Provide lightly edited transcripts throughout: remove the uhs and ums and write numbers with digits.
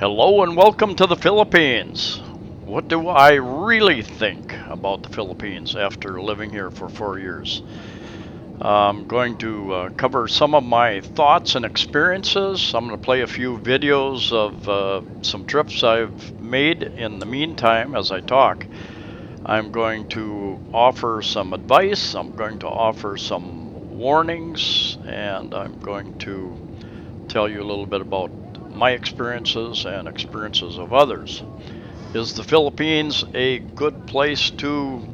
Hello and welcome to the Philippines. What do I really think about the Philippines after living here for 4 years? I'm going to cover some of my thoughts and experiences. I'm going to play a few videos of some trips I've made in the meantime as I talk. I'm going to offer some advice, I'm going to offer some warnings, and I'm going to tell you a little bit about my experiences and experiences of others. Is the Philippines a good place to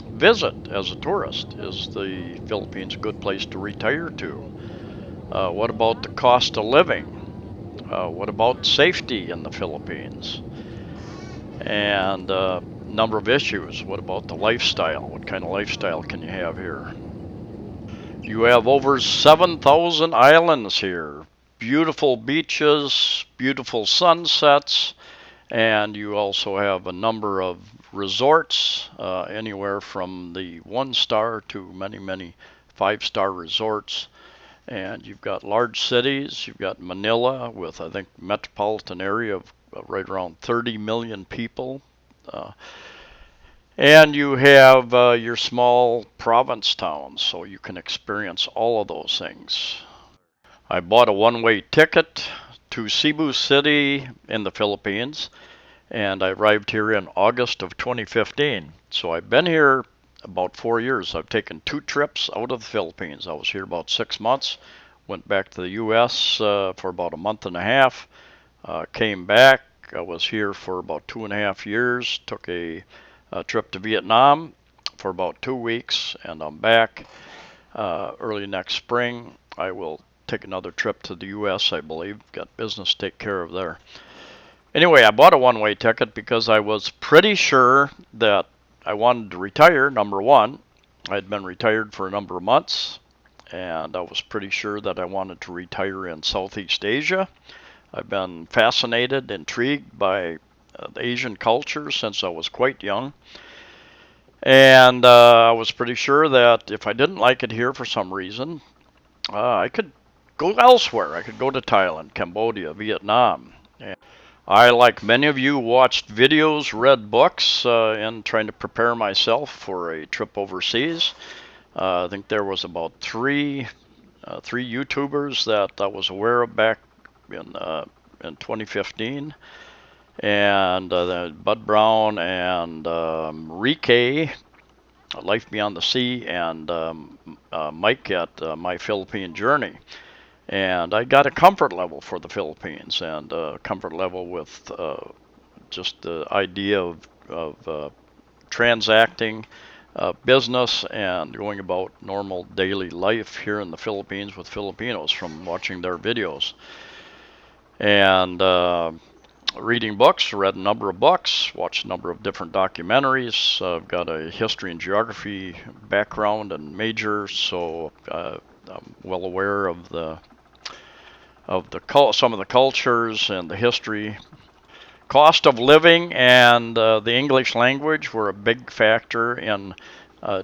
visit as a tourist? Is the Philippines a good place to retire to? What about the cost of living? What about safety in the Philippines? And number of issues. What about the lifestyle? What kind of lifestyle can you have here? You have over 7,000 islands here. Beautiful beaches, beautiful sunsets, and you also have a number of resorts, anywhere from the 1-star to many, many 5-star resorts. And you've got large cities. You've got Manila with, I think, metropolitan area of right around 30 million people. Uh, and you have your small province towns, so you can experience all of those things. I bought a one-way ticket to Cebu City in the Philippines, and I arrived here in August of 2015. So I've been here about 4 years. I've taken 2 trips out of the Philippines. I was here about 6 months, went back to the U.S. For about a month and a half, came back. I was here for about 2.5 years, took a trip to Vietnam for about 2 weeks, and I'm back early next spring. I will take another trip to the U.S., I believe. Got business to take care of there. Anyway, I bought a one-way ticket because I was pretty sure that I wanted to retire, number one. I'd been retired for a number of months, and I was pretty sure that I wanted to retire in Southeast Asia. I've been fascinated, intrigued by the Asian culture since I was quite young. And I was pretty sure that if I didn't like it here for some reason, I could go elsewhere. I could go to Thailand, Cambodia, Vietnam. And I, like many of you, watched videos, read books in trying to prepare myself for a trip overseas. I think there was about three YouTubers that I was aware of back in 2015, and Bud Brown and Rike, Life Beyond the Sea, and Mike at My Philippine Journey. And I got a comfort level for the Philippines, and a comfort level with just the idea of transacting business and going about normal daily life here in the Philippines with Filipinos from watching their videos. And reading books, read a number of books, watched a number of different documentaries. I've got a history and geography background and major, so I'm well aware of some of the cultures and the history. Cost of living and the English language were a big factor in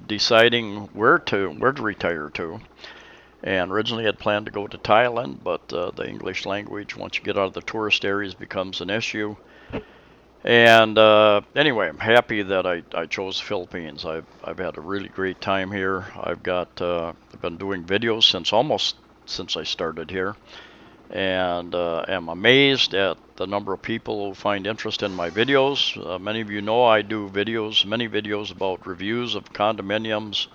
deciding where to retire to. And originally had planned to go to Thailand, but the English language, once you get out of the tourist areas, becomes an issue. And anyway, I'm happy that I chose the Philippines. I've had a really great time here. I've been doing videos since I started here, and am amazed at the number of people who find interest in my videos. Many of you know I do many videos about reviews of condominiums,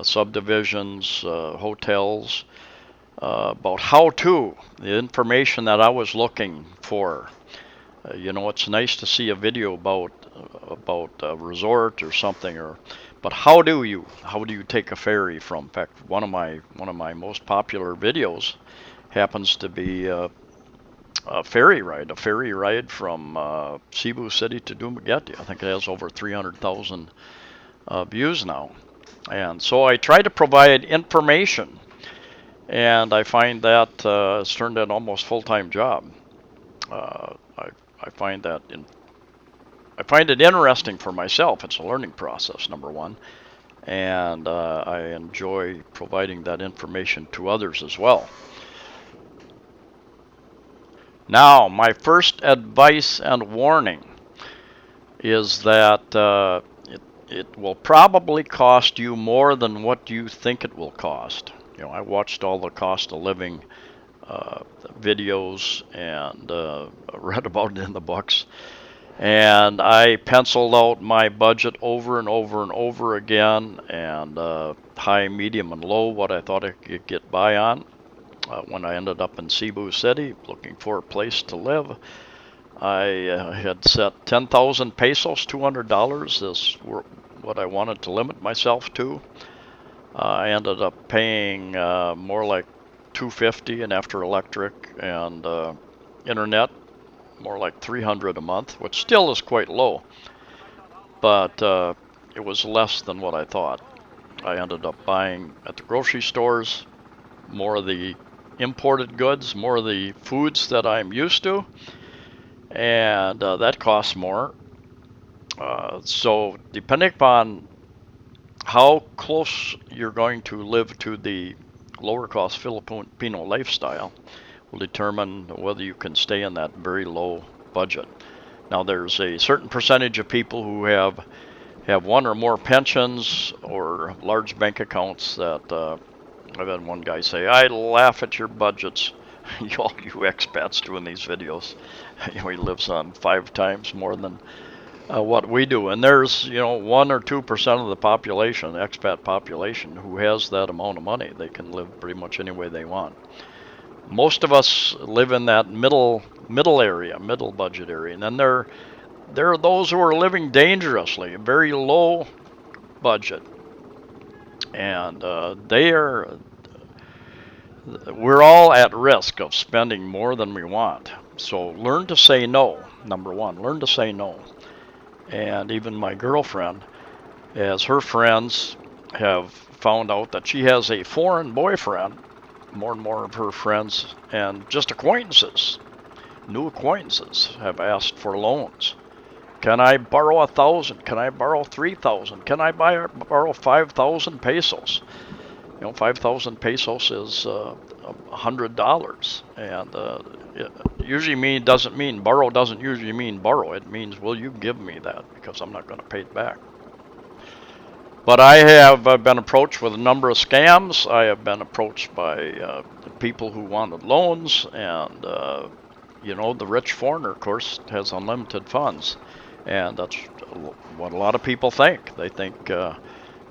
subdivisions, hotels, about how-to, the information that I was looking for. It's nice to see a video about a resort or something, but how do you take a ferry from? In fact, one of my most popular videos happens to be a ferry ride from Cebu City to Dumaguete. I think it has over 300,000 views now. And so I try to provide information, and I find that it's turned into almost full-time job. I find it interesting for myself. It's a learning process, number one, and I enjoy providing that information to others as well. Now, my first advice and warning is that it will probably cost you more than what you think it will cost. I watched all the cost of living uh, videos and read about it in the books. And I penciled out my budget over and over and over again, and high, medium, and low, what I thought I could get by on. When I ended up in Cebu City looking for a place to live, I had set 10,000 pesos, $200, is what I wanted to limit myself to. I ended up paying more like 250, and after electric and internet, more like 300 a month, which still is quite low, but it was less than what I thought. I ended up buying at the grocery stores more of the imported goods, more of the foods that I'm used to, and that costs more. So depending upon how close you're going to live to the lower cost Filipino lifestyle will determine whether you can stay in that very low budget. Now, there's a certain percentage of people who have one or more pensions or large bank accounts that I've had one guy say, "I laugh at your budgets." All you expats doing these videos. He lives on 5 times more than what we do, and there's 1 or 2% of the population, the expat population, who has that amount of money. They can live pretty much any way they want. Most of us live in that middle area, middle budget area, and then there are those who are living dangerously, very low budget, and we're all at risk of spending more than we want. So learn to say no. Number one, learn to say no. And even my girlfriend, as her friends have found out that she has a foreign boyfriend, more and more of her friends and just acquaintances, new acquaintances, have asked for loans. Can I borrow 1,000? Can I borrow 3,000? Can I borrow 5,000 pesos? 5,000 pesos is $100, and it usually doesn't mean borrow. Doesn't usually mean borrow. It means, will you give me that, because I'm not going to pay it back. But I have been approached with a number of scams. I have been approached by people who wanted loans, and the rich foreigner, of course, has unlimited funds, and that's what a lot of people think. They think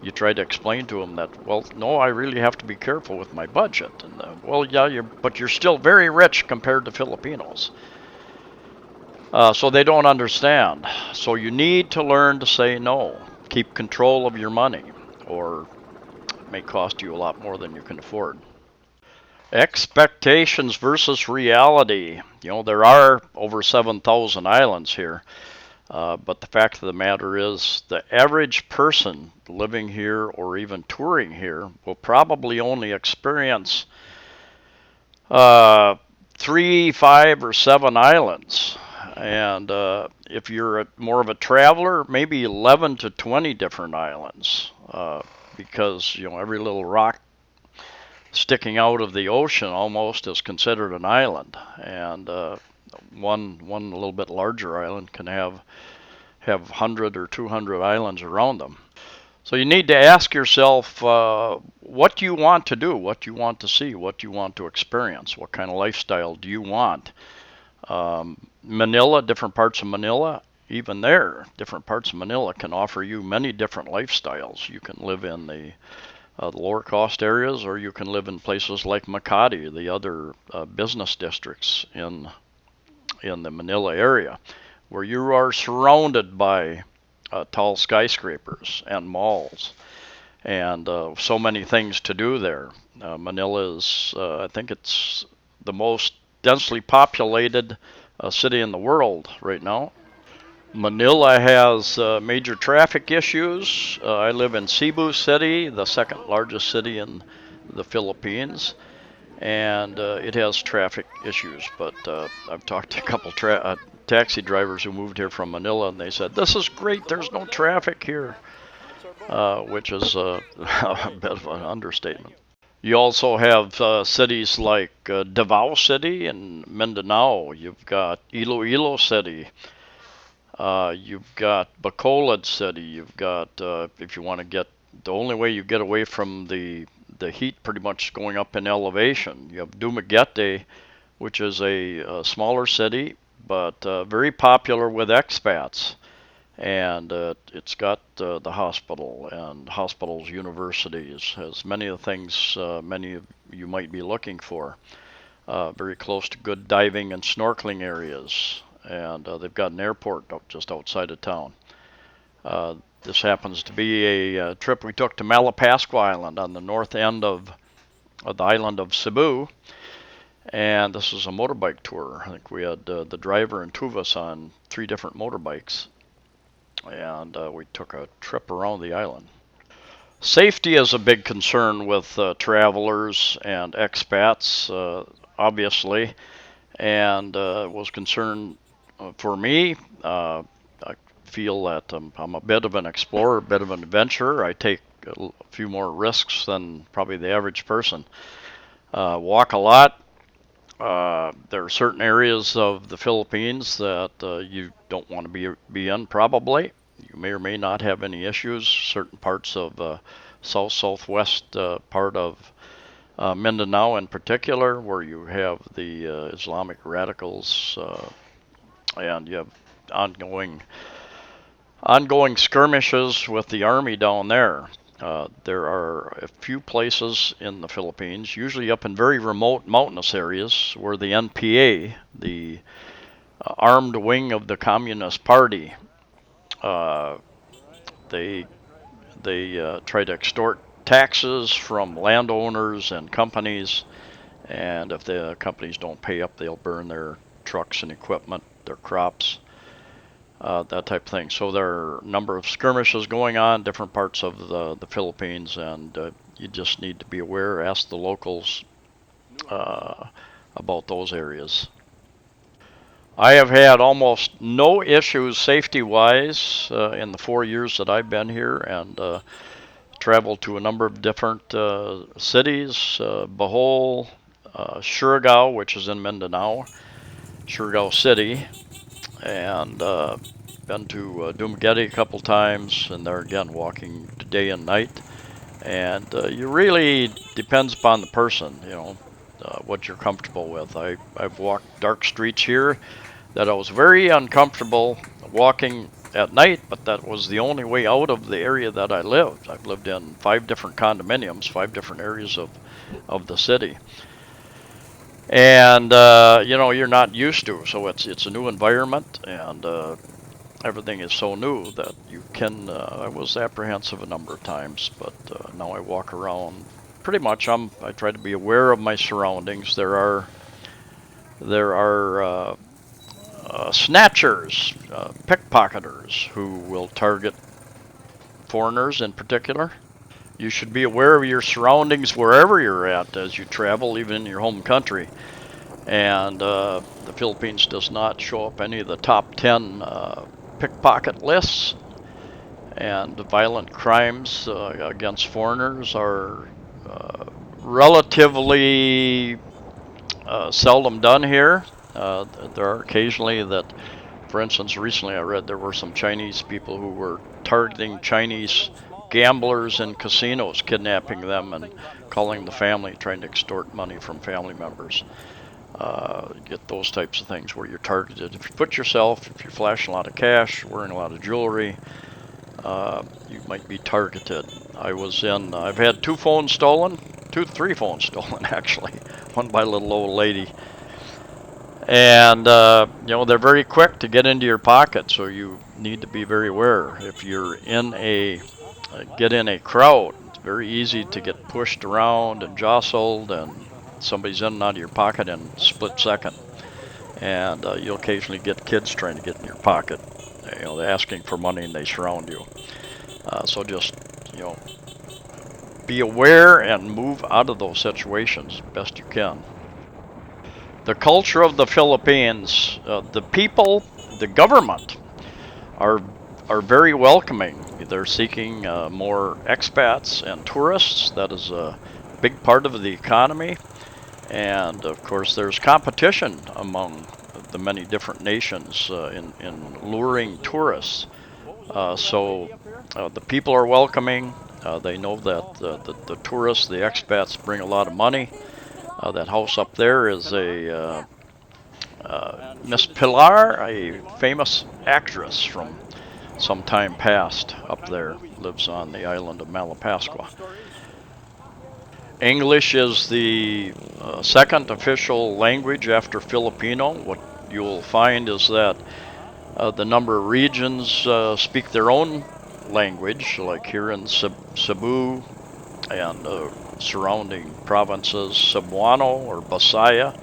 you try to explain to them that, well, no, I really have to be careful with my budget, and well, yeah, but you're still very rich compared to Filipinos. So they don't understand. So you need to learn to say no. Keep control of your money, or it may cost you a lot more than you can afford. Expectations versus reality. There are over 7,000 islands here, but the fact of the matter is the average person living here or even touring here will probably only experience 3, 5, or 7 islands. And if you're more of a traveler, maybe 11 to 20 different islands, because every little rock sticking out of the ocean almost is considered an island, and one a little bit larger island can have 100 or 200 islands around them. So you need to ask yourself what you want to do, what you want to see, what you want to experience, what kind of lifestyle do you want. Manila, different parts of Manila, even there, different parts of Manila can offer you many different lifestyles. You can live in the lower cost areas, or you can live in places like Makati, the other business districts in the Manila area, where you are surrounded by tall skyscrapers and malls, and so many things to do there. Manila is, I think it's the most densely populated city in the world right now. Manila has major traffic issues. I live in Cebu City, the second largest city in the Philippines, and it has traffic issues. But I've talked to a couple taxi drivers who moved here from Manila, and they said, "This is great, there's no traffic here," which is a bit of an understatement. You also have cities like Davao City and Mindanao. You've got Iloilo City. You've got Bacolod City. You've got, if you want to get, the only way you get away from the heat pretty much going up in elevation. You have Dumaguete, which is a smaller city, but very popular with expats. And it's got the hospital and hospitals, universities, has many of the things many of you might be looking for. Very close to good diving and snorkeling areas, and they've got an airport just outside of town. This happens to be a trip we took to Malapascua Island on the north end of the island of Cebu, and this is a motorbike tour. I think we had the driver and two of us on three different motorbikes, and we took a trip around the island. Safety is a big concern with travelers and expats, obviously, and was concerned for me. I feel that I'm a bit of an explorer, a bit of an adventurer. I take a few more risks than probably the average person. Walk a lot. There are certain areas of the Philippines that you don't want to be in, probably. You may or may not have any issues. Certain parts of southwest part of Mindanao, in particular, where you have the Islamic radicals, and you have ongoing skirmishes with the army down there. There are a few places in the Philippines, usually up in very remote mountainous areas, where the NPA, the armed wing of the Communist Party, uh, they try to extort taxes from landowners and companies, and if the companies don't pay up, they'll burn their trucks and equipment, their crops, that type of thing. So there are a number of skirmishes going on, different parts of the Philippines, and you just need to be aware, ask the locals uh, about those areas. I have had almost no issues safety-wise in the 4 years that I've been here, and traveled to a number of different cities, Bohol, Surigao, which is in Mindanao, Surigao City, and been to Dumaguete a couple times, and there again walking day and night. And you really depends upon the person, what you're comfortable with. I've walked dark streets here that I was very uncomfortable walking at night, but that was the only way out of the area that I lived. I've lived in 5 different condominiums, 5 different areas of the city, and you're not used to. So it's a new environment, and everything is so new that you can. I was apprehensive a number of times, but now I walk around. Pretty much, I try to be aware of my surroundings. There are snatchers, pickpocketers who will target foreigners in particular. You should be aware of your surroundings wherever you're at as you travel, even in your home country. And the Philippines does not show up any of the top 10 pickpocket lists. And violent crimes against foreigners are relatively seldom done here. There are occasionally that, for instance, recently I read there were some Chinese people who were targeting Chinese gamblers in casinos, kidnapping them and calling the family, trying to extort money from family members. Get those types of things where you're targeted. If you put yourself, if you're flashing a lot of cash, wearing a lot of jewelry, you might be targeted. I've had 2 phones stolen, 3 phones stolen actually, one by a little old lady. And they're very quick to get into your pocket, so you need to be very aware. If you're get in a crowd, it's very easy to get pushed around and jostled, and somebody's in and out of your pocket in a split second. And you'll occasionally get kids trying to get in your pocket. They're asking for money and they surround you. So just be aware and move out of those situations best you can. The culture of the Philippines, the people, the government are very welcoming. They're seeking more expats and tourists. That is a big part of the economy, and of course there's competition among the many different nations in luring tourists. So the people are welcoming. They know that the tourists, the expats, bring a lot of money. That house up there is a Miss Pilar, a famous actress from some time past up there, lives on the island of Malapascua. English is the second official language after Filipino. What you'll find is that the number of regions speak their own language, like here in Cebu and surrounding provinces, Cebuano or Bisaya,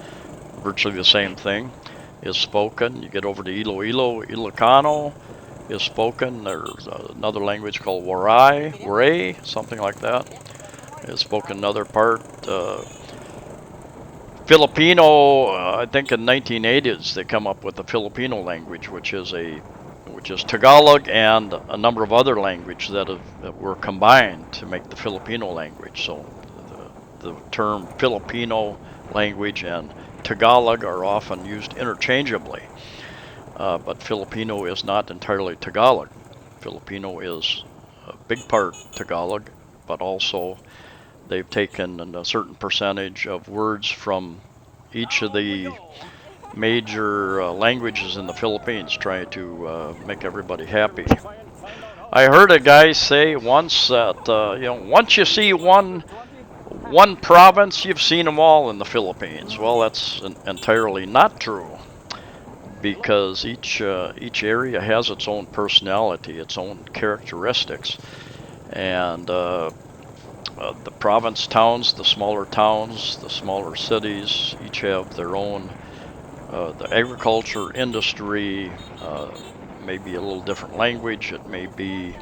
virtually the same thing, is spoken. You get over to Iloilo, Ilocano is spoken. There's another language called Waray, something like that, is spoken in another part. Filipino, I think in 1980s they come up with the Filipino language, which is Tagalog and a number of other languages that were combined to make the Filipino language. So the term Filipino language and Tagalog are often used interchangeably, but Filipino is not entirely Tagalog. Filipino is a big part Tagalog, but also they've taken a certain percentage of words from each of the major languages in the Philippines, trying to make everybody happy. I heard a guy say once that once you see one province, you've seen them all in the Philippines. Well, that's entirely not true, because each area has its own personality, its own characteristics, and the province towns, the smaller towns, the smaller cities, each have their own. The agriculture industry, maybe a little different language. It may be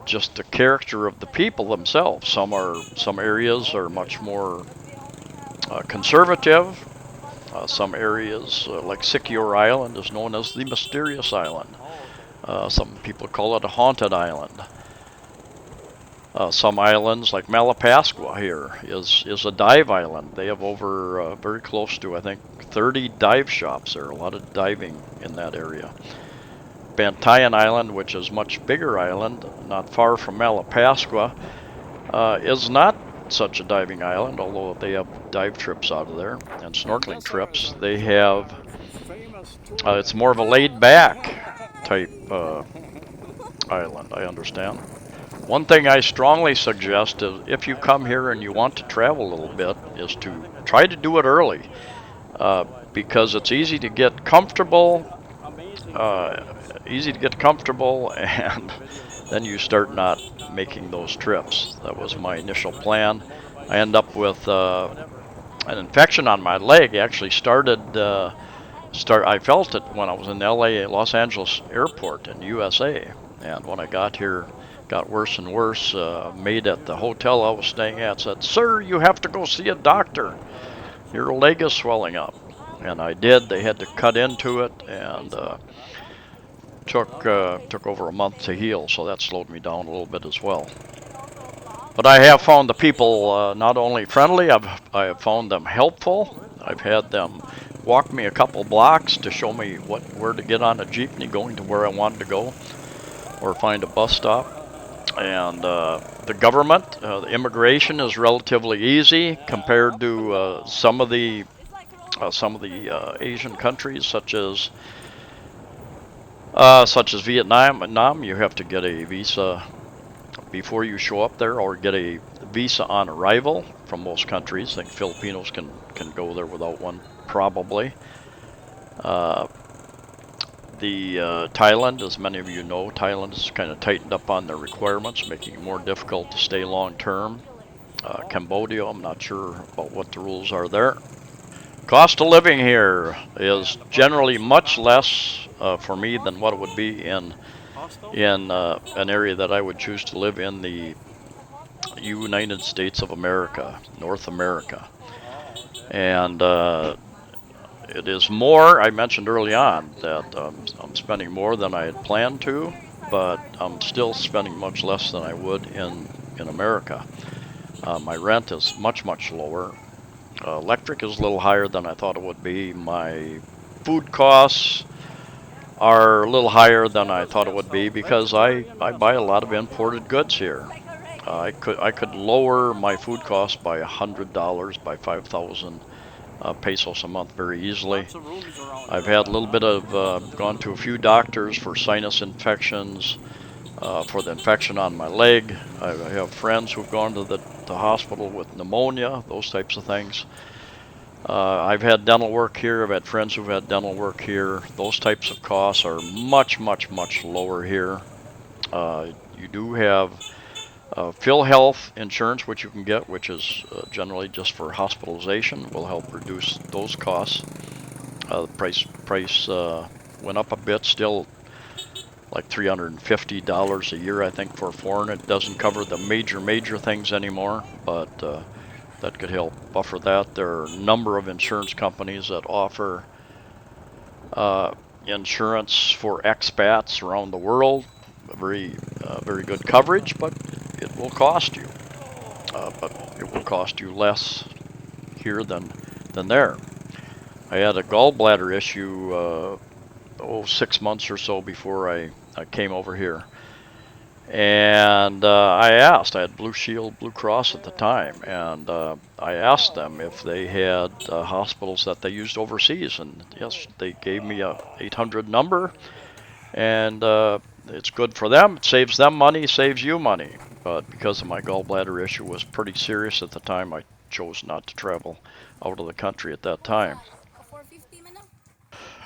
just the character of the people themselves. Some areas are much more conservative. Some areas, like Siquijor Island, is known as the Mysterious Island. Some people call it a haunted island. Some islands, like Malapascua here, is a dive island. They have over very close to, I think, 30 dive shops. There are a lot of diving in that area. Bantayan Island, which is a much bigger island, not far from Malapascua, is not such a diving island, although they have dive trips out of there and snorkeling trips. They have, it's more of a laid-back type island, I understand. One thing I strongly suggest is, if you come here and you want to travel a little bit, is to try to do it early, because it's easy to get comfortable, and then you start not making those trips. That was my initial plan. I end up with an infection on my leg. Actually I felt it when I was in LA, Los Angeles airport in USA, and when I got here, got worse and worse. Maid at the hotel I was staying at said, "Sir, you have to go see a doctor. Your leg is swelling up." And I did. They had to cut into it, and took over a month to heal, so that slowed me down a little bit as well. But I have found the people not only friendly, I have found them helpful. I've had them walk me a couple blocks to show me where to get on a jeepney going to where I wanted to go, or find a bus stop. And the government, the immigration is relatively easy compared to some of the Asian countries, such as Vietnam. You have to get a visa before you show up there, or get a visa on arrival from most countries. I think Filipinos can go there without one, probably. Thailand, as many of you know, Thailand has kind of tightened up on their requirements, making it more difficult to stay long term. Cambodia, I'm not sure about what the rules are there. Cost of living here is generally much less for me than what it would be in an area that I would choose to live in, the United States of America, North America. And it is more. I mentioned early on that I'm spending more than I had planned to, but I'm still spending much less than I would in America. My rent is much, much lower. Electric is a little higher than I thought it would be. My food costs are a little higher than I thought it would be because I buy a lot of imported goods here. I could lower my food costs by $100, by 5,000 pesos a month very easily. I've had a little bit of gone to a few doctors for sinus infections, for the infection on my leg. I have friends who've gone to the hospital with pneumonia, those types of things. I've had dental work here. I've had friends who've had dental work here. Those types of costs are much, much, much lower here. You do have PhilHealth insurance, which you can get, which is generally just for hospitalization, will help reduce those costs. The price went up a bit, still like $350 a year, I think, for foreign. It doesn't cover the major things anymore, but that could help buffer that. There are a number of insurance companies that offer insurance for expats around the world. Very good coverage, but it will cost you. But it will cost you less here than there. I had a gallbladder issue 6 months or so before I came over here. And I asked, I had Blue Shield, Blue Cross at the time, and I asked them if they had hospitals that they used overseas, and yes, they gave me a 800 number, and it's good for them. It saves them money, saves you money. But because of my gallbladder issue was pretty serious at the time, I chose not to travel out of the country at that time.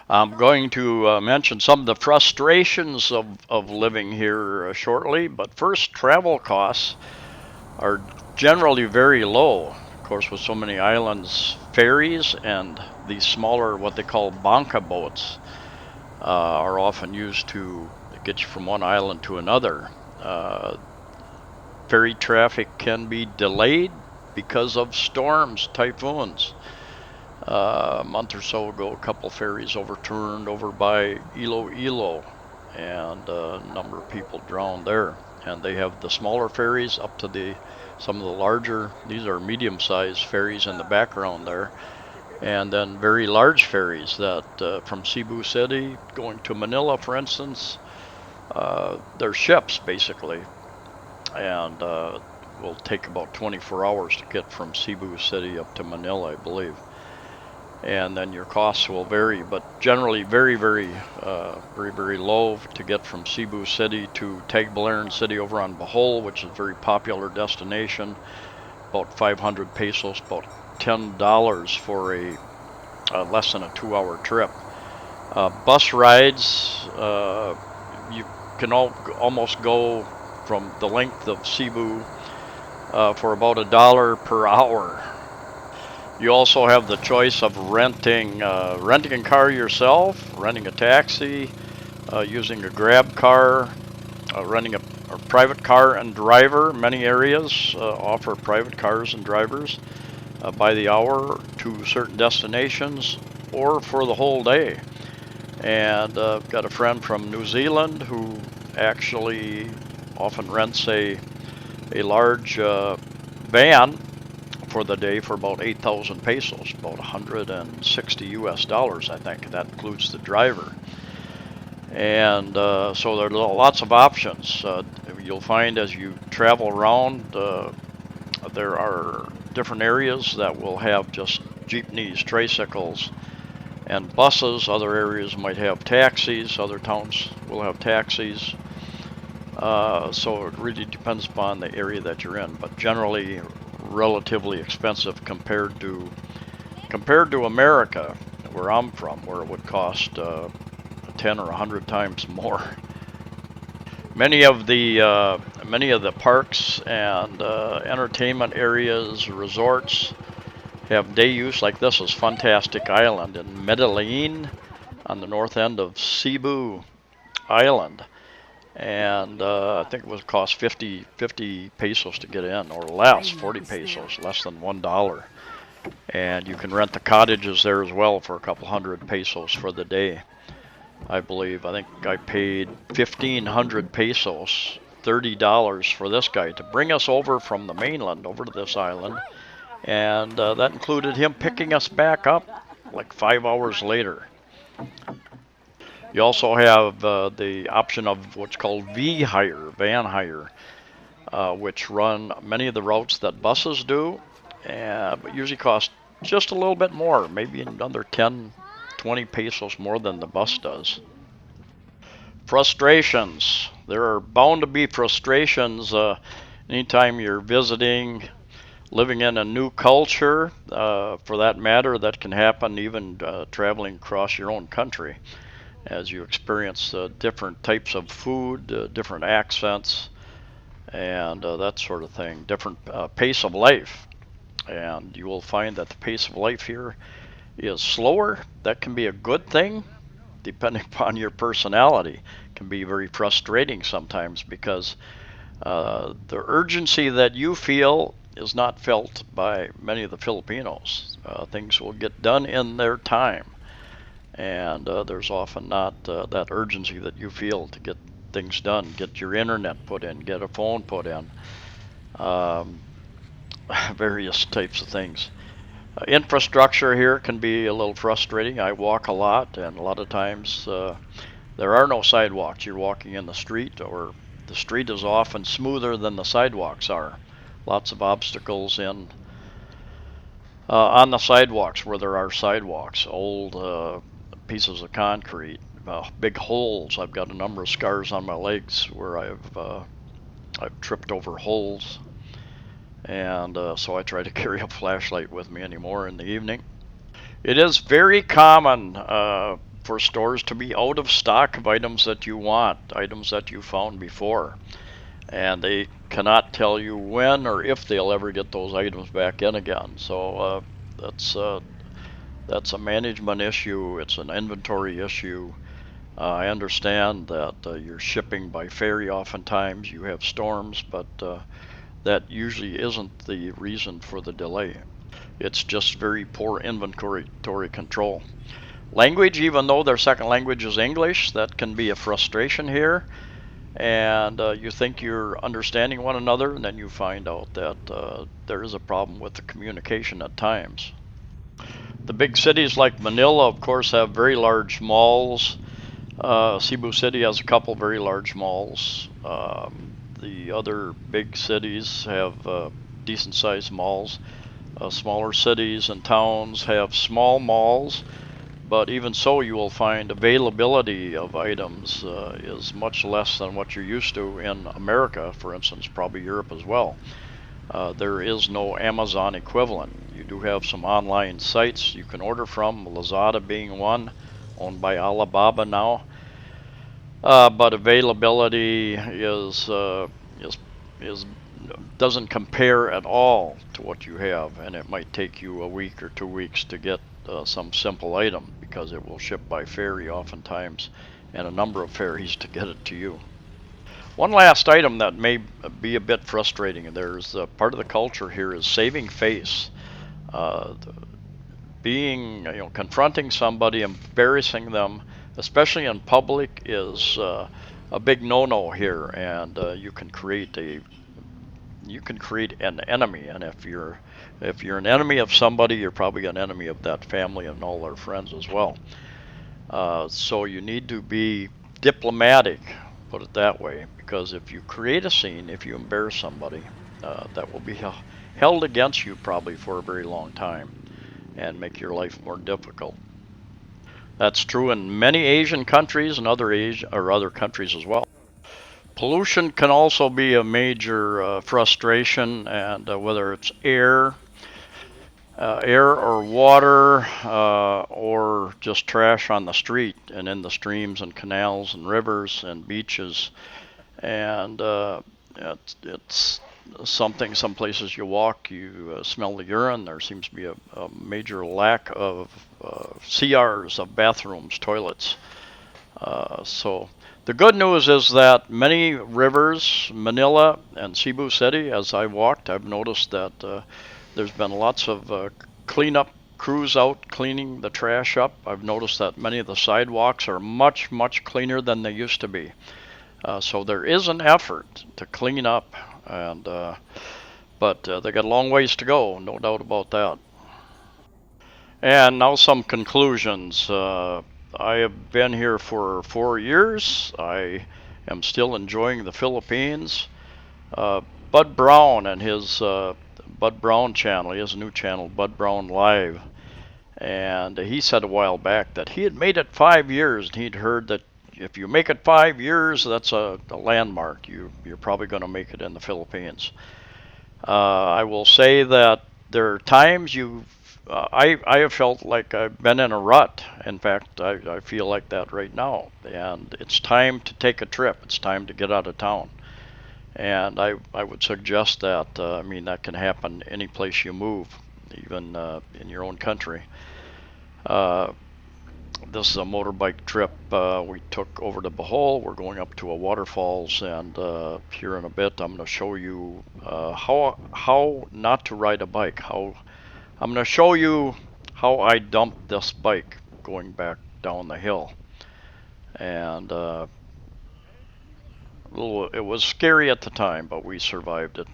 I'm going to mention some of the frustrations of living here shortly, but first, travel costs are generally very low. Of course, with so many islands, ferries and these smaller, what they call banca boats, are often used to get you from one island to another. Ferry traffic can be delayed because of storms, typhoons. A month or so ago, a couple ferries overturned over by Iloilo, and a number of people drowned there. And they have the smaller ferries up to some of the larger. These are medium-sized ferries in the background there, and then very large ferries that from Cebu City going to Manila, for instance. They're ships basically, and will take about 24 hours to get from Cebu City up to Manila, I believe. And then your costs will vary, but generally very low to get from Cebu City to Tagbilaran City over on Bohol, which is a very popular destination. About 500 pesos, about $10 for a less than a 2-hour trip. Bus rides, you can almost go from the length of Cebu for about $1 per hour. You also have the choice of renting a car yourself, renting a taxi, using a grab car, renting a private car and driver. Many areas offer private cars and drivers by the hour to certain destinations or for the whole day. And I've got a friend from New Zealand who actually often rents a large van for the day for about 8,000 pesos, about 160 US dollars, I think. That includes the driver. And so there are lots of options. You'll find as you travel around, there are different areas that will have just jeepneys, tricycles, and buses. Other areas might have taxis. Other towns will have taxis. So it really depends upon the area that you're in, but generally relatively expensive compared to America, where I'm from, where it would cost 10 or 100 times more. Many of the parks and entertainment areas, resorts, have day use. Like this is Fantastic Island in Medellin on the north end of Cebu Island. And I think it would cost 50 pesos to get in, or less, 40 pesos, less than $1. And you can rent the cottages there as well for a couple hundred pesos for the day, I believe. I think I paid 1,500 pesos $30 for this guy to bring us over from the mainland over to this island, and that included him picking us back up like 5 hours later. You also have the option of what's called V-hire, van hire, which run many of the routes that buses do, but usually cost just a little bit more, maybe another 10, 20 pesos more than the bus does. Frustrations. There are bound to be frustrations anytime you're visiting, living in a new culture. For that matter, that can happen even traveling across your own country as you experience different types of food, different accents, and that sort of thing, different pace of life. And you will find that the pace of life here is slower. That can be a good thing, depending upon your personality. It can be very frustrating sometimes because the urgency that you feel is not felt by many of the Filipinos. Things will get done in their time, and there's often not that urgency that you feel to get things done, get your internet put in, get a phone put in, um, various types of things. Infrastructure here can be a little frustrating. I walk a lot, and a lot of times there are no sidewalks. You're walking in the street, or the street is often smoother than the sidewalks are. Lots of obstacles in on the sidewalks where there are sidewalks. Old pieces of concrete, big holes. I've got a number of scars on my legs where I've tripped over holes, and so I try to carry a flashlight with me anymore in the evening. It is very common for stores to be out of stock of items that you want, items that you found before, and they cannot tell you when or if they'll ever get those items back in again. So that's a management issue. It's an inventory issue. I understand that you're shipping by ferry oftentimes. You have storms, but that usually isn't the reason for the delay. It's just very poor inventory control. Language, even though their second language is English, that can be a frustration here. And you think you're understanding one another, and then you find out that there is a problem with the communication at times. The big cities like Manila, of course, have very large malls. Cebu City has a couple very large malls. The other big cities have decent sized malls. Smaller cities and towns have small malls, but even so, you will find availability of items is much less than what you're used to in America, for instance, probably Europe as well. There is no Amazon equivalent. You do have some online sites you can order from, Lazada being one, owned by Alibaba now. But availability is doesn't compare at all to what you have, and it might take you a week or 2 weeks to get some simple item because it will ship by ferry oftentimes, and a number of ferries to get it to you. One last item that may be a bit frustrating. There's part of the culture here is saving face. Uh, confronting somebody, embarrassing them, especially in public, is a big no-no here, and you can create an enemy. And if you're an enemy of somebody, you're probably an enemy of that family and all their friends as well. So you need to be diplomatic, put it that way, because if you create a scene, if you embarrass somebody, that will be held against you probably for a very long time and make your life more difficult. That's true in many Asian countries and other countries as well. Pollution can also be a major frustration, and whether it's air or water, or just trash on the street and in the streams and canals and rivers and beaches. And it's something, some places you walk, you smell the urine. There seems to be a major lack of CRs, of bathrooms, toilets. So the good news is that many rivers, Manila and Cebu City, as I walked, I've noticed that there's been lots of cleanup crews out cleaning the trash up. I've noticed that many of the sidewalks are much, much cleaner than they used to be. So there is an effort to clean up, and but they got a long ways to go, no doubt about that. And now some conclusions. I have been here for 4 years. I am still enjoying the Philippines. Uh, Bud Brown and his Bud Brown channel, he has a new channel, Bud Brown Live, and he said a while back that he had made it 5 years, and he'd heard that if you make it 5 years, that's a landmark. You're probably going to make it in the Philippines. I will say that there are times I have felt like I've been in a rut. In fact, I feel like that right now, and it's time to take a trip. It's time to get out of town. And I would suggest that. I mean, that can happen any place you move, even in your own country. Uh, this is a motorbike trip we took over to Bohol. We're going up to a waterfalls, and here in a bit, I'm going to show you how not to ride a bike. How I'm going to show you how I dumped this bike going back down the hill, and it was scary at the time, but we survived it.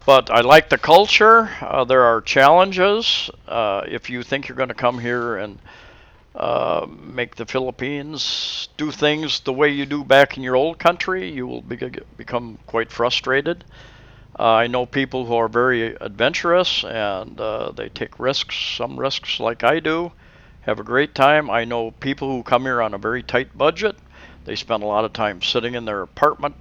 But I like the culture. There are challenges. If you think you're going to come here and make the Philippines do things the way you do back in your old country, you will become quite frustrated. I know people who are very adventurous and they take risks, some risks like I do, have a great time. I know people who come here on a very tight budget. They spend a lot of time sitting in their apartment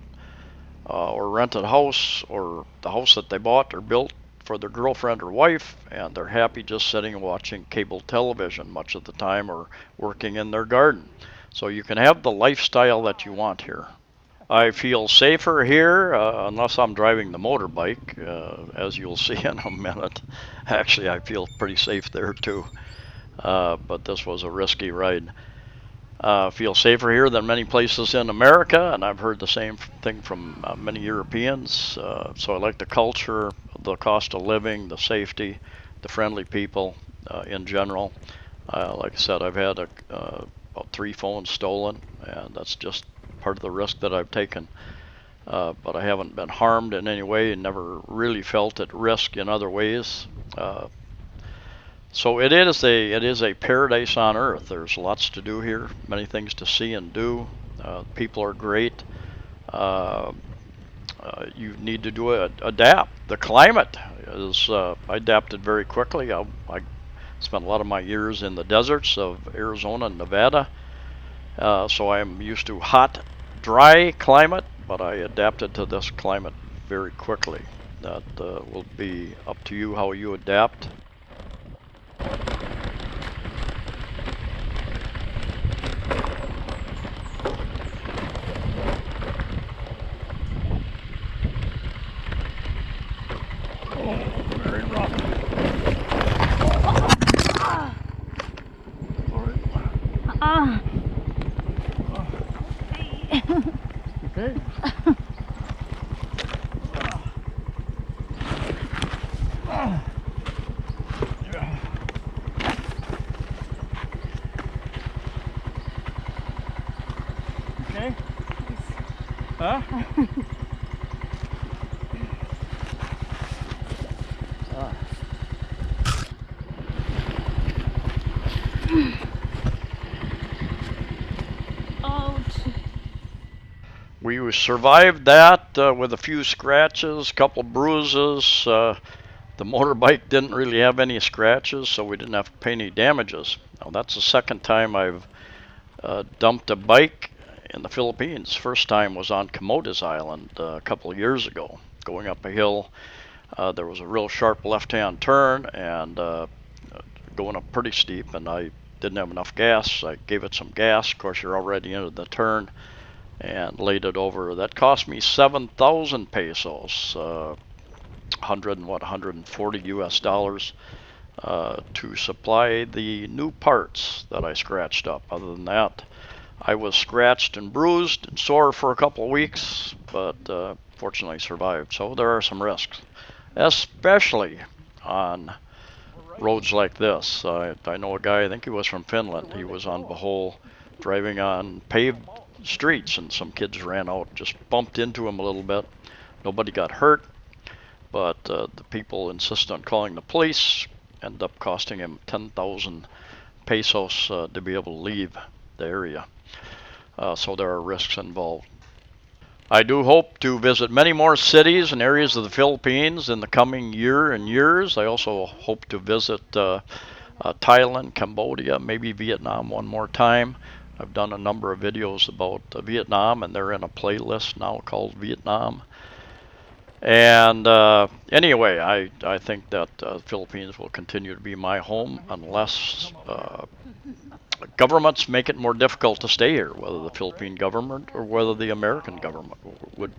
or rented house or the house that they bought or built for their girlfriend or wife, and they're happy just sitting and watching cable television much of the time or working in their garden. So you can have the lifestyle that you want here. I feel safer here, unless I'm driving the motorbike, as you'll see in a minute. Actually, I feel pretty safe there too, but this was a risky ride. Feel safer here than many places in America, and I've heard the same thing from many Europeans. So I like the culture, the cost of living, the safety, the friendly people in general. Like I said, I've had about 3 phones stolen, and that's just part of the risk that I've taken. But I haven't been harmed in any way and never really felt at risk in other ways. So it is a paradise on earth. There's lots to do here, many things to see and do. People are great. Uh, you need to adapt. The climate is I adapted very quickly. I spent a lot of my years in the deserts of Arizona and Nevada, so I'm used to hot, dry climate. But I adapted to this climate very quickly. That will be up to you how you adapt. Very rough. Okay. Okay. Huh? We survived that with a few scratches, a couple bruises. The motorbike didn't really have any scratches, so we didn't have to pay any damages. Now, that's the second time I've dumped a bike in the Philippines. First time was on Camotes Island a couple of years ago, going up a hill. There was a real sharp left-hand turn and going up pretty steep, and I didn't have enough gas. I gave it some gas. Of course, you're already into the turn, and laid it over. That cost me 7,000 pesos, 140 US dollars, to supply the new parts that I scratched up. Other than that, I was scratched and bruised and sore for a couple of weeks, but fortunately survived. So there are some risks, especially on roads like this. I know a guy, I think he was from Finland. He was on Bohol, driving on paved streets, and some kids ran out, just bumped into him a little bit. Nobody got hurt, but the people insisted on calling the police. Ended up costing him 10,000 pesos to be able to leave the area. So there are risks involved. I do hope to visit many more cities and areas of the Philippines in the coming year and years. I also hope to visit Thailand, Cambodia, maybe Vietnam one more time. I've done a number of videos about Vietnam, and they're in a playlist now called Vietnam. And anyway, I think that the Philippines will continue to be my home unless governments make it more difficult to stay here, whether the Philippine government or whether the American government would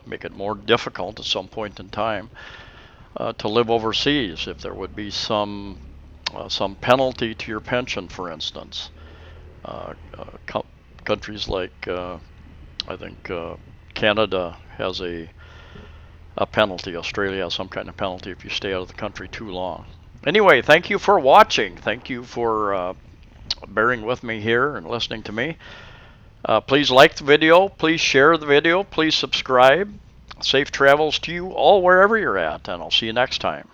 make it more difficult at some point in time to live overseas. If there would be some penalty to your pension, for instance. Countries like I think Canada has a penalty. Australia has some kind of penalty if you stay out of the country too long. Anyway, thank you for watching. Thank you for bearing with me here and listening to me. Please like the video. Please share the video. Please subscribe. Safe travels to you all wherever you're at, and I'll see you next time.